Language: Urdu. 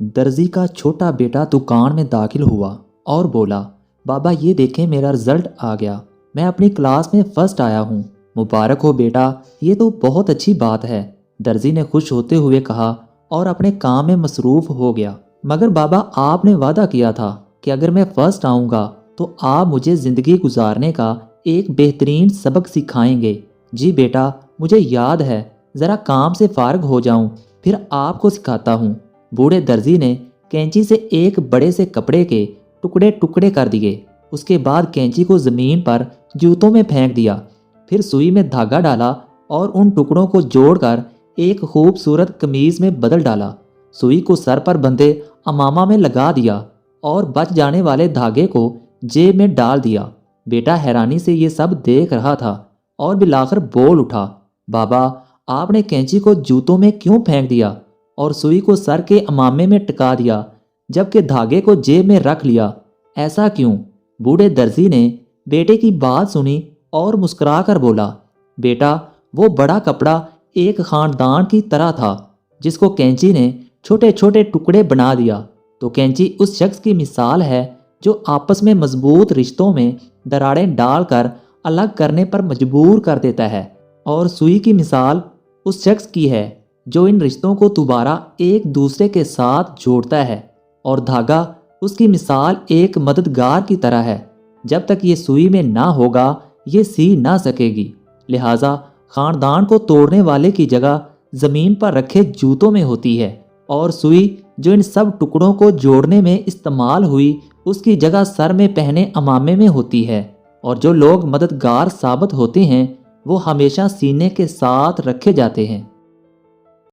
درزی کا چھوٹا بیٹا دکان میں داخل ہوا اور بولا، بابا یہ دیکھیں میرا رزلٹ آ گیا، میں اپنی کلاس میں فرسٹ آیا ہوں۔ مبارک ہو بیٹا، یہ تو بہت اچھی بات ہے، درزی نے خوش ہوتے ہوئے کہا اور اپنے کام میں مصروف ہو گیا۔ مگر بابا آپ نے وعدہ کیا تھا کہ اگر میں فرسٹ آؤں گا تو آپ مجھے زندگی گزارنے کا ایک بہترین سبق سکھائیں گے۔ جی بیٹا مجھے یاد ہے، ذرا کام سے فارغ ہو جاؤں پھر آپ کو سکھاتا ہوں۔ بوڑھے درزی نے کینچی سے ایک بڑے سے کپڑے کے ٹکڑے ٹکڑے کر دیے۔ اس کے بعد کینچی کو زمین پر جوتوں میں پھینک دیا، پھر سوئی میں دھاگا ڈالا اور ان ٹکڑوں کو جوڑ کر ایک خوبصورت قمیض میں بدل ڈالا۔ سوئی کو سر پر بندھے امامہ میں لگا دیا اور بچ جانے والے دھاگے کو جیب میں ڈال دیا۔ بیٹا حیرانی سے یہ سب دیکھ رہا تھا اور بالآخر بول اٹھا، بابا آپ نے کینچی کو جوتوں میں کیوں پھینک دیا اور سوئی کو سر کے امامے میں ٹکا دیا جبکہ دھاگے کو جیب میں رکھ لیا؟ ایسا کیوں؟ بوڑھے درزی نے بیٹے کی بات سنی اور مسکرا کر بولا، بیٹا وہ بڑا کپڑا ایک خاندان کی طرح تھا جس کو کینچی نے چھوٹے چھوٹے ٹکڑے بنا دیا۔ تو کینچی اس شخص کی مثال ہے جو آپس میں مضبوط رشتوں میں دراڑیں ڈال کر الگ کرنے پر مجبور کر دیتا ہے، اور سوئی کی مثال اس شخص کی ہے جو ان رشتوں کو دوبارہ ایک دوسرے کے ساتھ جوڑتا ہے، اور دھاگا اس کی مثال ایک مددگار کی طرح ہے۔ جب تک یہ سوئی میں نہ ہوگا یہ سی نہ سکے گی۔ لہٰذا خاندان کو توڑنے والے کی جگہ زمین پر رکھے جوتوں میں ہوتی ہے، اور سوئی جو ان سب ٹکڑوں کو جوڑنے میں استعمال ہوئی اس کی جگہ سر میں پہنے امامے میں ہوتی ہے۔ اور جو لوگ مددگار ثابت ہوتے ہیں وہ ہمیشہ سینے کے ساتھ رکھے جاتے ہیں۔